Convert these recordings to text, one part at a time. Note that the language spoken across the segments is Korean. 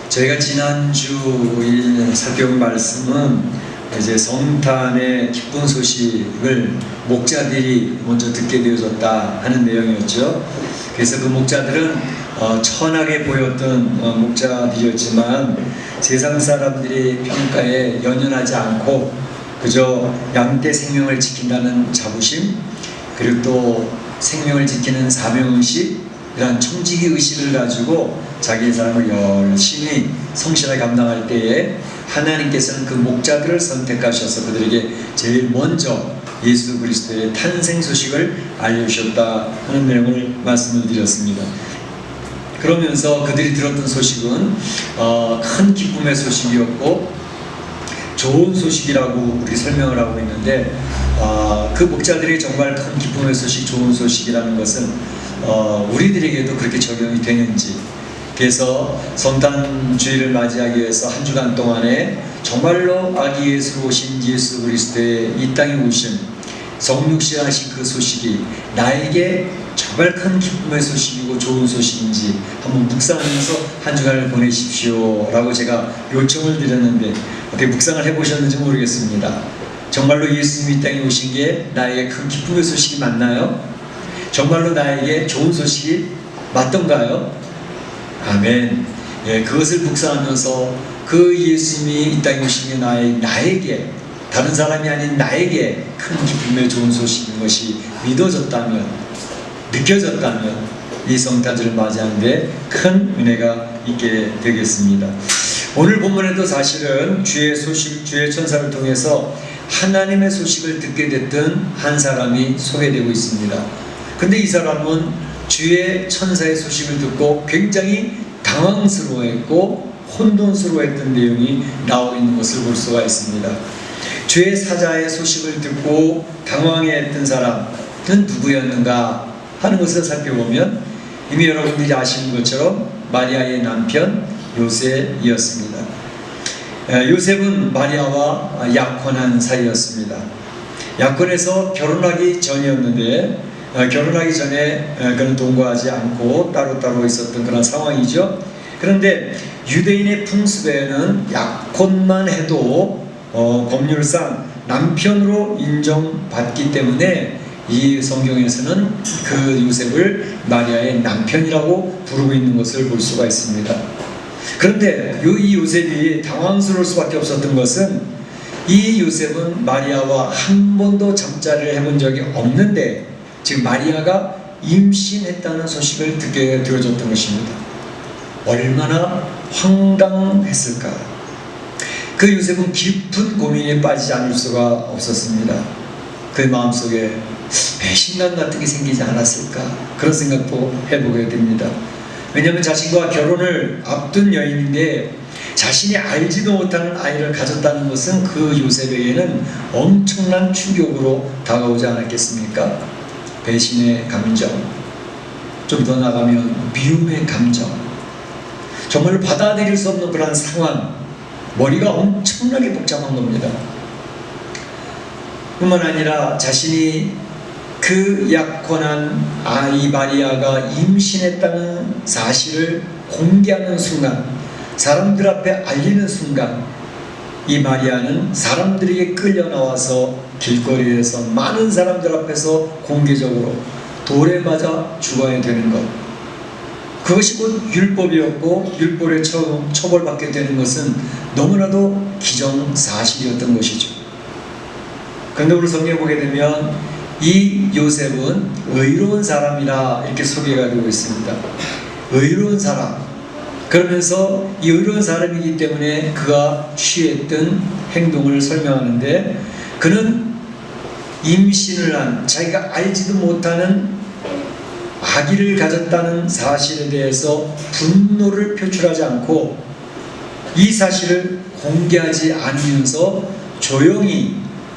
저희가 지난주일 살펴본 말씀은 이제 성탄의 기쁜 소식을 목자들이 먼저 듣게 되어졌다 하는 내용이었죠. 그래서 그 목자들은 천하게 보였던 목자들이었지만 세상 사람들의 평가에 연연하지 않고 그저 양떼 생명을 지킨다는 자부심, 그리고 또 생명을 지키는 사명의식, 이러한 청지기 의식을 가지고 자기의 삶을 열심히 성실하게 감당할 때에 하나님께서는 그 목자들을 선택하셔서 그들에게 제일 먼저 예수 그리스도의 탄생 소식을 알려주셨다 하는 내용을 말씀을 드렸습니다. 그러면서 그들이 들었던 소식은 큰 기쁨의 소식이었고 좋은 소식이라고 우리 설명을 하고 있는데, 그 목자들이 정말 큰 기쁨의 소식, 좋은 소식이라는 것은 우리들에게도 그렇게 적용이 되는지, 그래서 성탄주의를 맞이하기 위해서 한 주간 동안에 정말로 아기 예수로 오신 예수 그리스도의 이 땅에 오신 성육신하신 그 소식이 나에게 정말 큰 기쁨의 소식이고 좋은 소식인지 한번 묵상하면서 한 주간을 보내십시오 라고 제가 요청을 드렸는데 어떻게 묵상을 해보셨는지 모르겠습니다. 정말로 예수님이 이 땅에 오신 게 나에게 큰 기쁨의 소식이 맞나요? 정말로 나에게 좋은 소식이 맞던가요? 아멘. 예, 그것을 묵상하면서 그 예수님이 이 땅에 오신 게 나에게, 다른 사람이 아닌 나에게 큰 기쁨의 좋은 소식인 것이 믿어졌다면, 느껴졌다면 이 성탄절을 맞이하는데 큰 은혜가 있게 되겠습니다. 오늘 본문에도 사실은 주의 소식, 주의 천사를 통해서 하나님의 소식을 듣게 됐던 한 사람이 소개되고 있습니다. 근데 이 사람은 주의 천사의 소식을 듣고 굉장히 당황스러워했고 혼돈스러워했던 내용이 나오고 있는 것을 볼 수가 있습니다. 주의 사자의 소식을 듣고 당황해했던 사람은 누구였는가 하는 것을 살펴보면 이미 여러분들이 아시는 것처럼 마리아의 남편 요셉이었습니다. 요셉은 마리아와 약혼한 사이였습니다. 약혼해서 결혼하기 전이었는데 결혼하기 전에 그는 동거하지 않고 따로따로 있었던 그런 상황이죠. 그런데 유대인의 풍습에는 약혼만 해도 법률상 남편으로 인정받기 때문에 이 성경에서는 그 요셉을 마리아의 남편이라고 부르고 있는 것을 볼 수가 있습니다. 그런데 이 요셉이 당황스러울 수밖에 없었던 것은 이 요셉은 마리아와 한 번도 잠자리를 해본 적이 없는데 지금 마리아가 임신했다는 소식을 듣게 되어졌던 것입니다. 얼마나 황당했을까. 그 요셉은 깊은 고민에 빠지지 않을 수가 없었습니다. 그의 마음속에 배신감 같은 게 생기지 않았을까, 그런 생각도 해보게 됩니다. 왜냐하면 자신과 결혼을 앞둔 여인인데 자신이 알지도 못하는 아이를 가졌다는 것은 그 요셉에게는 엄청난 충격으로 다가오지 않았겠습니까? 배신의 감정, 좀 더 나가면 미움의 감정, 정말 받아들일 수 없는 그런 상황, 머리가 엄청나게 복잡한 겁니다. 뿐만 아니라 자신이 그 약혼한 아이 마리아가 임신했다는 사실을 공개하는 순간, 사람들 앞에 알리는 순간 이 마리아는 사람들에게 끌려 나와서 길거리에서 많은 사람들 앞에서 공개적으로 돌에 맞아 죽어야 되는 것, 그것이 곧 율법이었고 율법에 처벌받게 되는 것은 너무나도 기정사실이었던 것이죠. 그런데 우리 성경에 보게 되면 이 요셉은 의로운 사람이라 이렇게 소개가 되고 있습니다. 의로운 사람, 그러면서 이 의로운 사람이기 때문에 그가 취했던 행동을 설명하는데, 그는 임신을 한 자기가 알지도 못하는 아기를 가졌다는 사실에 대해서 분노를 표출하지 않고 이 사실을 공개하지 않으면서 조용히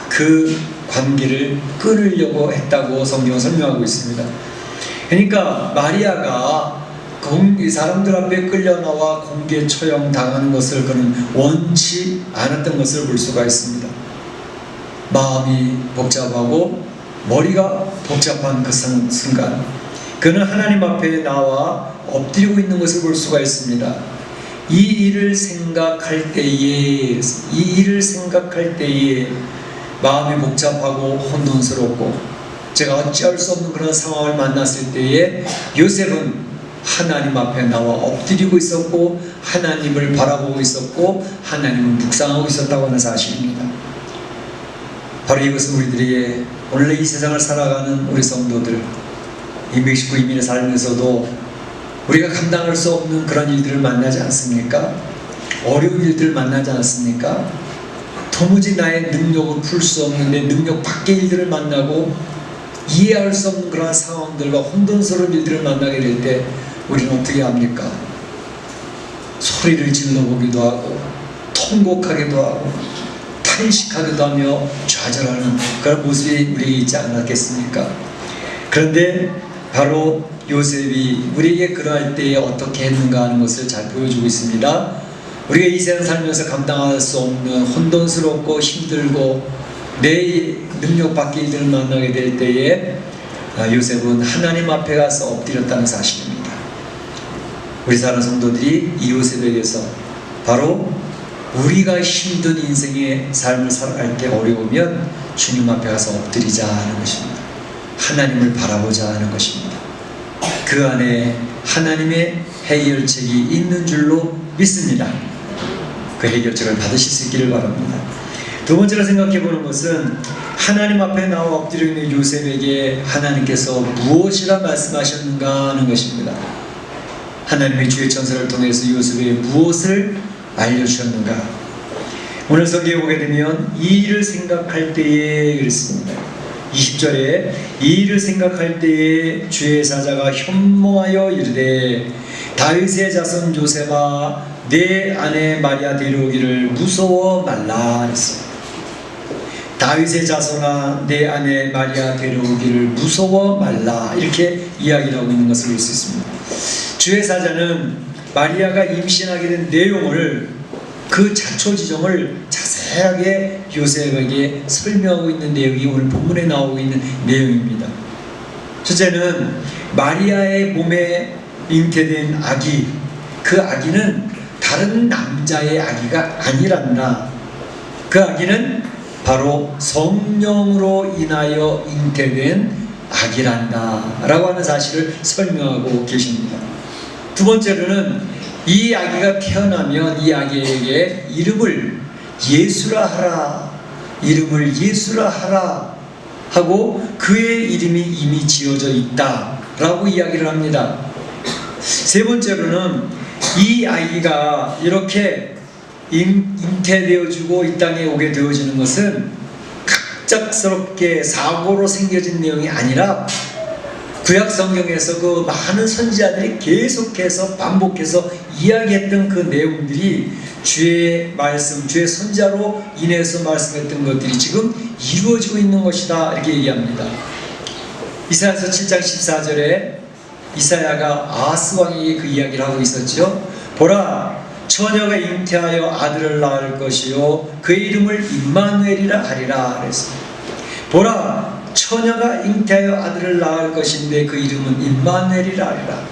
그 관계를 끊으려고 했다고 성경은 설명하고 있습니다. 그러니까 마리아가 사람들 앞에 끌려 나와 공개 처형 당하는 것을 그는 원치 않았던 것을 볼 수가 있습니다. 마음이 복잡하고 머리가 복잡한 그 순간 그는 하나님 앞에 나와 엎드리고 있는 것을 볼 수가 있습니다. 이 일을 생각할 때에 마음이 복잡하고 혼돈스럽고 제가 어찌할 수 없는 그런 상황을 만났을 때에 요셉은 하나님 앞에 나와 엎드리고 있었고 하나님을 바라보고 있었고 하나님을 묵상하고 있었다고 하는 사실입니다. 바로 이것은 우리들에게 원래 이 세상을 살아가는 우리 성도들, 이 멕시코 이민에 살면서도 우리가 감당할 수 없는 그런 일들을 만나지 않습니까? 어려운 일들을 만나지 않습니까? 도무지 나의 능력을 풀 수 없는 내 능력 밖의 일들을 만나고 이해할 수 없는 그런 상황들과 혼돈스러운 일들을 만나게 될 때 우리는 어떻게 합니까? 소리를 질러보기도 하고 통곡하기도 하고 탄식하기도 하며 좌절하는 그런 모습이 우리에게 있지 않았겠습니까? 그런데 바로 요셉이 우리에게 그러할 때에 어떻게 했는가 하는 것을 잘 보여주고 있습니다. 우리가 이 세상 살면서 감당할 수 없는 혼돈스럽고 힘들고 내 능력 밖의 일들을 만나게 될 때에 요셉은 하나님 앞에 가서 엎드렸다는 사실입니다. 우리 사랑하는 성도들이 이 요셉에게서 바로 우리가 힘든 인생의 삶을 살아갈 때 어려우면 주님 앞에 가서 엎드리자 하는 것입니다. 하나님을 바라보자 하는 것입니다. 그 안에 하나님의 해결책이 있는 줄로 믿습니다. 그 해결책을 받으실 수 있기를 바랍니다. 두 번째로 생각해 보는 것은 하나님 앞에 나와 엎드려 있는 요셉에게 하나님께서 무엇이라 말씀하셨는가 하는 것입니다. 하나님의 주의 천사를 통해서 요셉에게 무엇을 알려주셨는가. 오늘 성경에 보게 되면 이 일을 생각할 때에 그랬습니다. 20절에 이 일을 생각할 때에 주의 사자가 현몽하여 이르되 다윗의 자손 요셉아 내 아내 마리아 데려오기를 무서워 말라 했어요. 다윗의 자손아 내 아내 마리아 데려오기를 무서워 말라 이렇게 이야기를 하고 있는 것을 볼 수 있습니다. 주의 사자는 마리아가 임신하게 된 내용을 그 자초지종을 자세하게 요셉에게 설명하고 있는 내용이 오늘 본문에 나오고 있는 내용입니다. 첫째는 마리아의 몸에 잉태된 아기, 그 아기는 다른 남자의 아기가 아니란다. 그 아기는 바로 성령으로 인하여 잉태된 아기란다 라고 하는 사실을 설명하고 계십니다. 두 번째로는 이 아기가 태어나면 이 아기에게 이름을 예수라 하라, 이름을 예수라 하라 하고 그의 이름이 이미 지어져 있다 라고 이야기를 합니다. 세 번째로는 이 아기가 이렇게 잉태되어지고 이 땅에 오게 되어지는 것은 갑작스럽게 사고로 생겨진 내용이 아니라 구약 성경에서 그 많은 선지자들이 계속해서 반복해서 이야기했던 그 내용들이 주의 말씀, 주의 선지자로 인해서 말씀했던 것들이 지금 이루어지고 있는 것이다 이렇게 얘기합니다. 이사야서 7장 14절에 이사야가 아하스 왕에게 그 이야기를 하고 있었죠. 보라, 처녀가 잉태하여 아들을 낳을 것이요 그의 이름을 임마누엘이라 하리라 그랬습니다. 보라, 처녀가 잉태하여 아들을 낳을 것인데 그 이름은 임마누엘이라 하리라.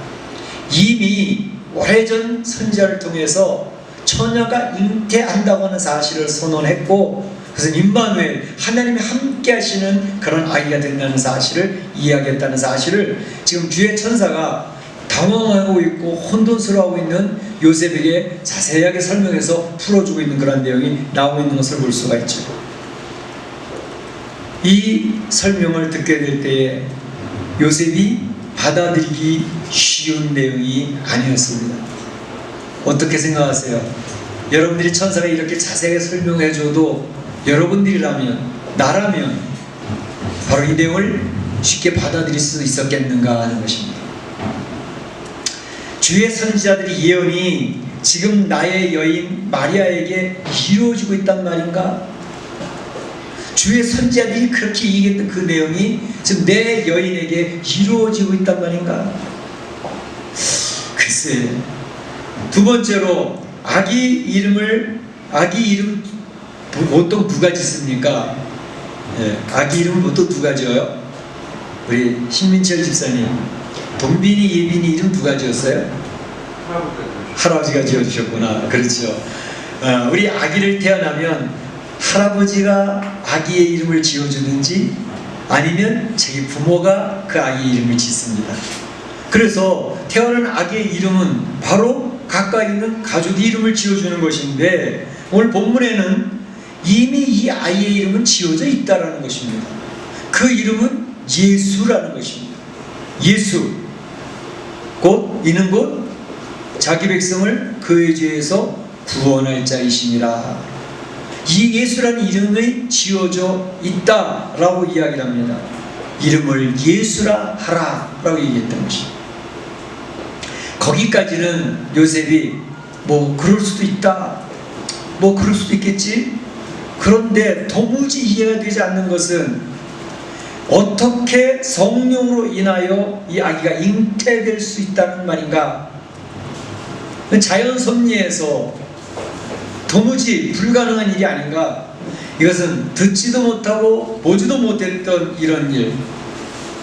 이미 오래전 선지자를 통해서 처녀가 잉태한다고 하는 사실을 선언했고 그것은 임마누엘, 하나님이 함께 하시는 그런 아이가 된다는 사실을 이야기했다는 사실을 지금 주의 천사가 당황하고 있고 혼돈스러워하고 있는 요셉에게 자세하게 설명해서 풀어주고 있는 그런 내용이 나오고 있는 것을 볼 수가 있죠. 이 설명을 듣게 될 때에 요셉이 받아들이기 쉬운 내용이 아니었습니다. 어떻게 생각하세요? 여러분들이 천사가 이렇게 자세하게 설명해 줘도 여러분들이라면, 나라면 바로 이 내용을 쉽게 받아들일 수 있었겠는가 하는 것입니다. 주의 선지자들의 예언이 지금 나의 여인 마리아에게 이루어지고 있단 말인가? 주의 선지자들이 그렇게 얘기했던 그 내용이 지금 내 여인에게 이루어지고 있단 말인가? 글쎄. 두 번째로 아기 이름 보통 누가 짓습니까? 아기 이름을 보통 누가 지어요? 우리 신민철 집사님, 동빈이 예빈이 이름 누가 지었어요? 할아버지가 지어주셨구나. 그렇죠. 우리 아기를 태어나면 할아버지가 아기의 이름을 지어주든지 아니면 자기 부모가 그 아기 이름을 짓습니다. 그래서 태어난 아기의 이름은 바로 가까이 있는 가족이 이름을 지어주는 것인데, 오늘 본문에는 이미 이 아이의 이름은 지어져 있다라는 것입니다. 그 이름은 예수라는 것입니다. 예수, 이는 곧 자기 백성을 그의 죄에서 구원할 자이시니라. 이 예수라는 이름이 지어져 있다라고 이야기를 합니다. 이름을 예수라 하라라고 얘기했던 것입니다. 거기까지는 요셉이 그럴 수도 있다, 그럴 수도 있겠지. 그런데 도무지 이해가 되지 않는 것은 어떻게 성령으로 인하여 이 아기가 잉태될 수 있다는 말인가? 자연 섭리에서 도무지 불가능한 일이 아닌가? 이것은 듣지도 못하고 보지도 못했던 이런 일.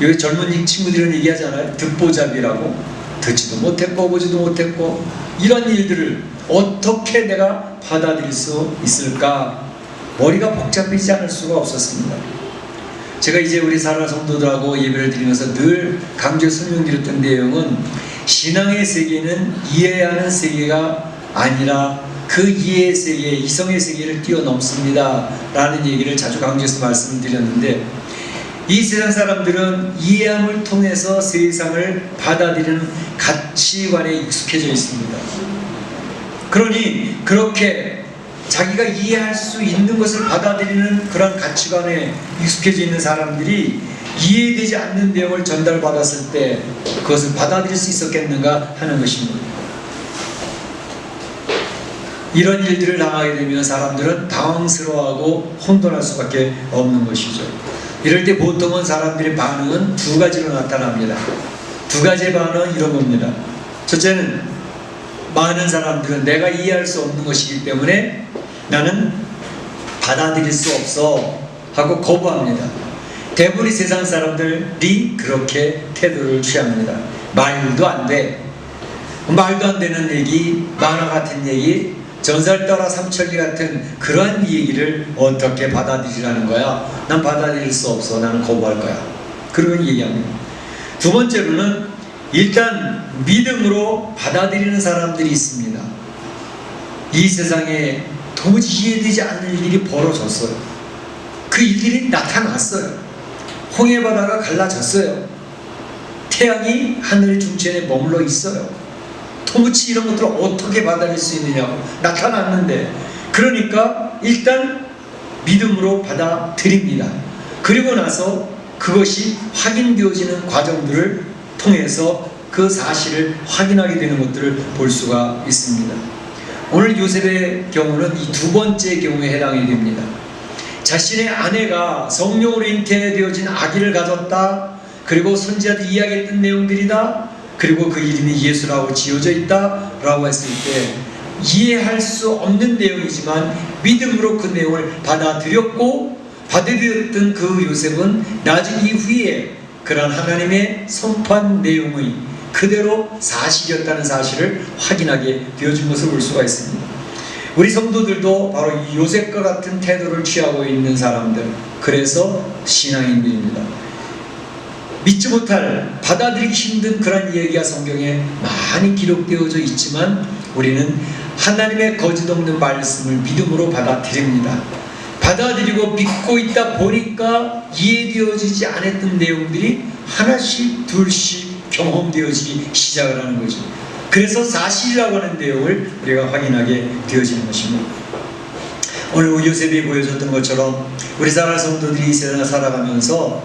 여기 젊은 친구들은 얘기하잖아요. 듣보잡이라고. 듣지도 못했고 보지도 못했고 이런 일들을 어떻게 내가 받아들일 수 있을까? 머리가 복잡해지지 않을 수가 없었습니다. 제가 이제 우리 사랑하는 성도들하고 예배를 드리면서 늘 강조 설명드렸던 내용은, 신앙의 세계는 이해해야 하는 세계가 아니라 그 이해의 세계, 이성의 세계를 뛰어넘습니다 라는 얘기를 자주 강조해서 말씀드렸는데, 이 세상 사람들은 이해함을 통해서 세상을 받아들이는 가치관에 익숙해져 있습니다. 그러니 그렇게 자기가 이해할 수 있는 것을 받아들이는 그런 가치관에 익숙해져 있는 사람들이 이해되지 않는 내용을 전달받았을 때 그것을 받아들일 수 있었겠는가 하는 것입니다. 이런 일들을 당하게 되면 사람들은 당황스러워하고 혼돈할 수밖에 없는 것이죠. 이럴 때 보통은 사람들의 반응은 두 가지로 나타납니다. 두 가지의 반응은 이런 겁니다. 첫째는, 많은 사람들은 내가 이해할 수 없는 것이기 때문에 나는 받아들일 수 없어 하고 거부합니다. 대부분의 세상 사람들이 그렇게 태도를 취합니다. 말도 안 돼. 말도 안 되는 얘기, 만화 같은 얘기, 전설따라 삼천리 같은 그러한 얘기를 어떻게 받아들이라는 거야? 난 받아들일 수 없어. 나는 거부할 거야. 그런 얘기합니다. 두 번째로는, 일단 믿음으로 받아들이는 사람들이 있습니다. 이 세상에 도무지 이해되지 않는 일이 벌어졌어요. 그 일들이 나타났어요. 홍해바다가 갈라졌어요. 태양이 하늘 중천에 머물러 있어요. 도무지 이런 것들을 어떻게 받아들일 수 있느냐고 나타났는데, 그러니까 일단 믿음으로 받아들입니다. 그리고 나서 그것이 확인되어지는 과정들을 통해서 그 사실을 확인하게 되는 것들을 볼 수가 있습니다. 오늘 요셉의 경우는 이 두 번째 경우에 해당이 됩니다. 자신의 아내가 성령으로 잉태되어진 아기를 가졌다, 그리고 선지자들이 이야기했던 내용들이다, 그리고 그 이름이 예수라고 지어져 있다 라고 했을 때 이해할 수 없는 내용이지만 믿음으로 그 내용을 받아들였고, 받아들였던 그 요셉은 나중 이후에 그런 하나님의 선포한 내용의 그대로 사실이었다는 사실을 확인하게 되어진 것을 볼 수가 있습니다. 우리 성도들도 바로 요셉과 같은 태도를 취하고 있는 사람들, 그래서 신앙인들입니다. 믿지 못할, 받아들이기 힘든 그런 얘기가 성경에 많이 기록되어져 있지만 우리는 하나님의 거짓 없는 말씀을 믿음으로 받아들입니다. 받아들이고 믿고 있다 보니까 이해되어지지 않았던 내용들이 하나씩 둘씩 경험되어지기 시작을 하는 거죠. 그래서 사실이라고 하는 내용을 우리가 확인하게 되어지는 것입니다. 오늘 요셉이 보여줬던 것처럼 우리 사랑하는 성도들이 이 세상을 살아가면서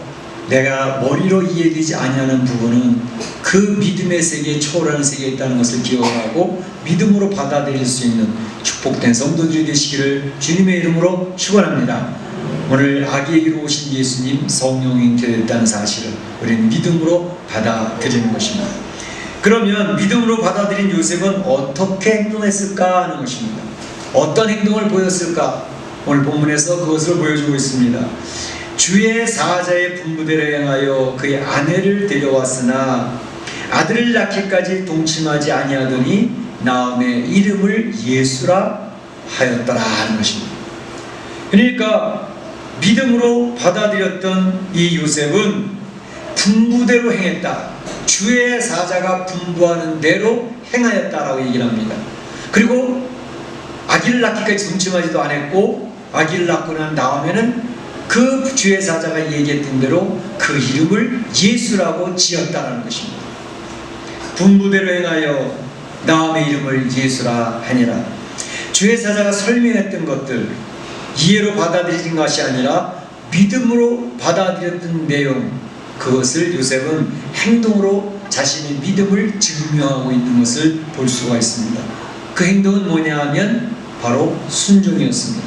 내가 머리로 이해되지 아니하는 부분은 그 믿음의 세계에 초월하는 세계에 있다는 것을 기억하고 믿음으로 받아들일 수 있는 축복된 성도들이 되시기를 주님의 이름으로 축원합니다. 오늘 아기에게로 오신 예수님 성령이 잉태됐다는 사실을 우리는 믿음으로 받아들이는 것입니다. 그러면 믿음으로 받아들인 요셉은 어떻게 행동했을까 하는 것입니다. 어떤 행동을 보였을까? 오늘 본문에서 그것을 보여주고 있습니다. 주의 사자의 분부대로 행하여 그의 아내를 데려왔으나 아들을 낳기까지 동침하지 아니하더니 나음의 이름을 예수라 하였더라 하는 것입니다. 그러니까 믿음으로 받아들였던 이 요셉은 분부대로 행했다. 주의 사자가 분부하는 대로 행하였다라고 얘기를 합니다. 그리고 아기를 낳기까지 동침하지도 않았고, 아기를 낳고 난 다음에는 그 주의 사자가 얘기했던 대로 그 이름을 예수라고 지었다는 것입니다. 분부대로 행하여 나음의 이름을 예수라 하니라. 주의 사자가 설명했던 것들, 이해로 받아들인 것이 아니라 믿음으로 받아들였던 내용, 그것을 요셉은 행동으로 자신의 믿음을 증명하고 있는 것을 볼 수가 있습니다. 그 행동은 뭐냐 하면 바로 순종이었습니다.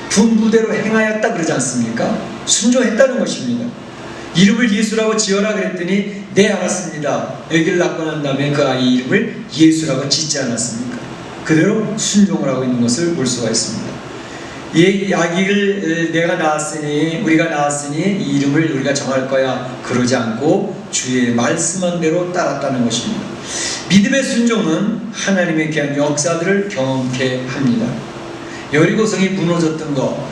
분부대로 행하였다 그러지 않습니까? 순종했다는 것입니다. 이름을 예수라고 지어라 그랬더니 네 알았습니다. 아기를 낳고 난 다음에 그 아이 이름을 예수라고 짓지 않았습니까? 그대로 순종을 하고 있는 것을 볼 수가 있습니다. 이 아기를 내가 낳았으니, 우리가 낳았으니 이 이름을 우리가 정할 거야 그러지 않고 주의 말씀한 대로 따랐다는 것입니다. 믿음의 순종은 하나님의 귀한 역사들을 경험케 합니다. 여리고성이 무너졌던 거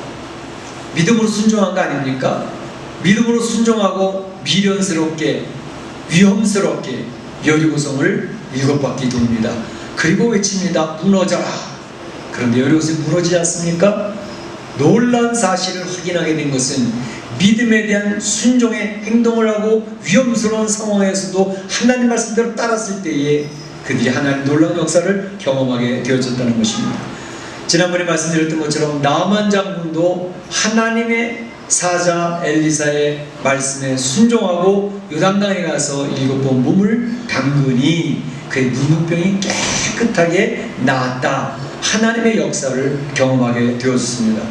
믿음으로 순종한 거 아닙니까? 믿음으로 순종하고 미련스럽게 위험스럽게 여리고성을 7바퀴 돕니다. 그리고 외칩니다. 무너져라. 그런데 여리고성이 무너지지 않습니까? 놀라운 사실을 확인하게 된 것은 믿음에 대한 순종의 행동을 하고 위험스러운 상황에서도 하나님 말씀대로 따랐을 때에 그들이 하나님 놀라운 역사를 경험하게 되어졌다는 것입니다. 지난번에 말씀드렸던 것처럼 나만 장군도 하나님의 사자 엘리사의 말씀에 순종하고 요단강에 가서 7번 몸을 담그니 그의 문무병이 깨끗하게 나았다. 하나님의 역사를 경험하게 되었습니다.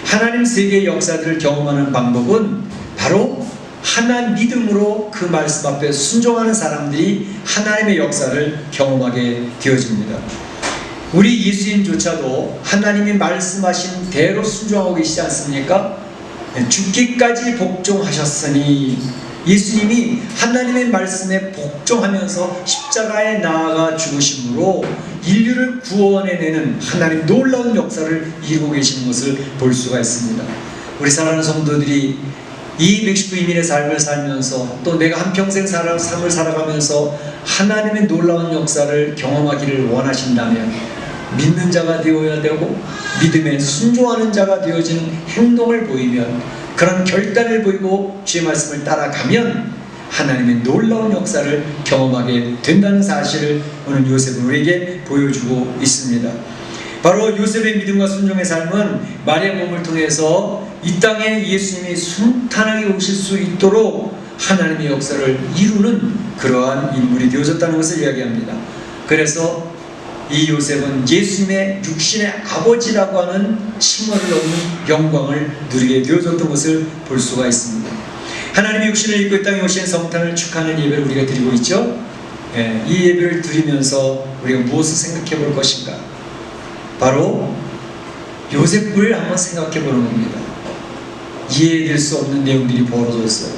하나님 세계의 역사들을 경험하는 방법은 바로 하나님 믿음으로 그 말씀 앞에 순종하는 사람들이 하나님의 역사를 경험하게 되어집니다. 우리 예수님조차도 하나님이 말씀하신 대로 순종하고 계시지 않습니까? 죽기까지 복종하셨으니, 예수님이 하나님의 말씀에 복종하면서 십자가에 나아가 죽으심으로 인류를 구원해내는 하나님 놀라운 역사를 이루고 계시는 것을 볼 수가 있습니다. 우리 사랑하는 성도들이 이 119인민의 삶을 살면서 또 내가 한평생 삶을 살아가면서 하나님의 놀라운 역사를 경험하기를 원하신다면 믿는 자가 되어야 되고 믿음에 순종하는 자가 되어지는 행동을 보이면, 그런 결단을 보이고 주의 말씀을 따라가면 하나님의 놀라운 역사를 경험하게 된다는 사실을 오늘 요셉은 우리에게 보여주고 있습니다. 바로 요셉의 믿음과 순종의 삶은 마리아 몸을 통해서 이 땅에 예수님이 순탄하게 오실 수 있도록 하나님의 역사를 이루는 그러한 인물이 되어졌다는 것을 이야기합니다. 그래서 이 요셉은 예수님의 육신의 아버지라고 하는 칭호를 얻는 영광을 누리게 되어졌던 것을 볼 수가 있습니다. 하나님의 육신을 입고 이 땅에 오신 성탄을 축하하는 예배를 우리가 드리고 있죠. 이 예배를 드리면서 우리가 무엇을 생각해 볼 것인가? 바로 요셉을 한번 생각해 보는 겁니다. 이해될 수 없는 내용들이 벌어졌어요.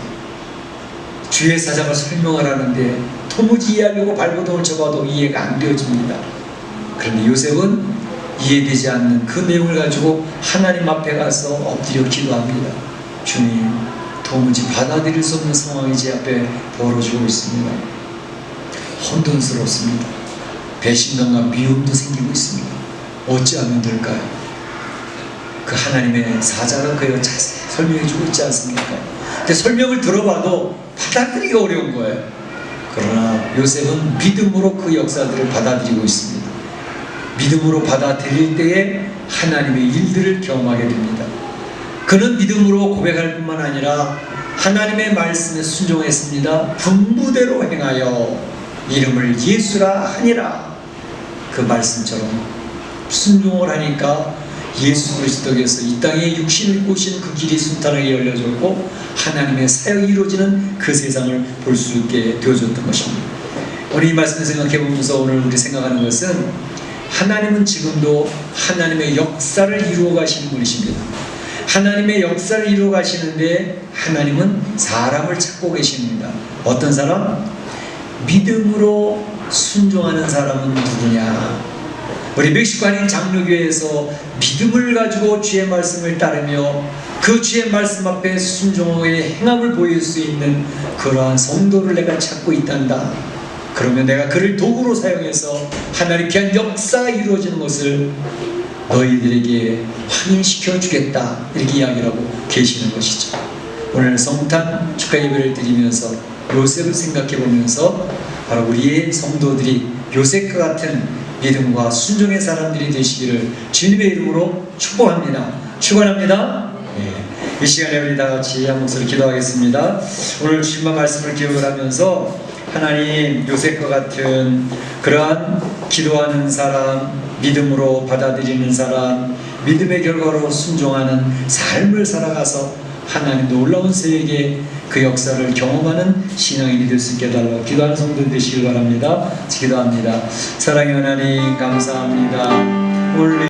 주의 사자가 설명을 하는데 도무지 이해하려고 발버둥을 쳐봐도 이해가 안 되어집니다. 그런데 요셉은 이해되지 않는 그 내용을 가지고 하나님 앞에 가서 엎드려 기도합니다. 주님, 도무지 받아들일 수 없는 상황이 제 앞에 벌어지고 있습니다. 혼돈스럽습니다. 배신감과 미움도 생기고 있습니다. 어찌하면 될까요? 그 하나님의 사자가 그에 자세히 설명해주고 있지 않습니까? 근데 설명을 들어봐도 받아들이기가 어려운 거예요. 그러나 요셉은 믿음으로 그 역사들을 받아들이고 있습니다. 믿음으로 받아들일 때에 하나님의 일들을 경험하게 됩니다. 그는 믿음으로 고백할 뿐만 아니라 하나님의 말씀에 순종했습니다. 분부대로 행하여 이름을 예수라 하니라. 그 말씀처럼 순종을 하니까 예수 그리스도께서 이 땅에 육신을 입고 오신 그 길이 순탄하게 열려졌고 하나님의 사역이 이루어지는 그 세상을 볼 수 있게 되어졌던 것입니다. 오늘 이 말씀을 생각해 보면서 오늘 우리 생각하는 것은 하나님은 지금도 하나님의 역사를 이루어 가시는 분이십니다. 하나님의 역사를 이루어 가시는데 하나님은 사람을 찾고 계십니다. 어떤 사람? 믿음으로 순종하는 사람은 누구냐? 우리 멕시코 한인 장로교회에서 믿음을 가지고 주의 말씀을 따르며 그 주의 말씀 앞에 순종의 행함을 보일 수 있는 그러한 성도를 내가 찾고 있단다. 그러면 내가 그를 도구로 사용해서 하나님의 귀한 역사가 이루어지는 것을 너희들에게 확인시켜 주겠다, 이렇게 이야기를 하고 계시는 것이죠. 오늘 성탄 축하 예배를 드리면서 요셉을 생각해 보면서 바로 우리의 성도들이 요셉과 같은 믿음과 순종의 사람들이 되시기를 주님의 이름으로 축복합니다. 축원합니다. 이 시간에 우리 다 같이 한 목소리 기도하겠습니다. 오늘 주님의 말씀을 기억을 하면서 하나님, 요셉과 같은 그러한 기도하는 사람, 믿음으로 받아들이는 사람, 믿음의 결과로 순종하는 삶을 살아가서 하나님 놀라운 세계에 그 역사를 경험하는 신앙인이 될 수 있게 해달라고 기도하는 성도 되시길 바랍니다. 기도합니다. 사랑의 하나님, 감사합니다. 오늘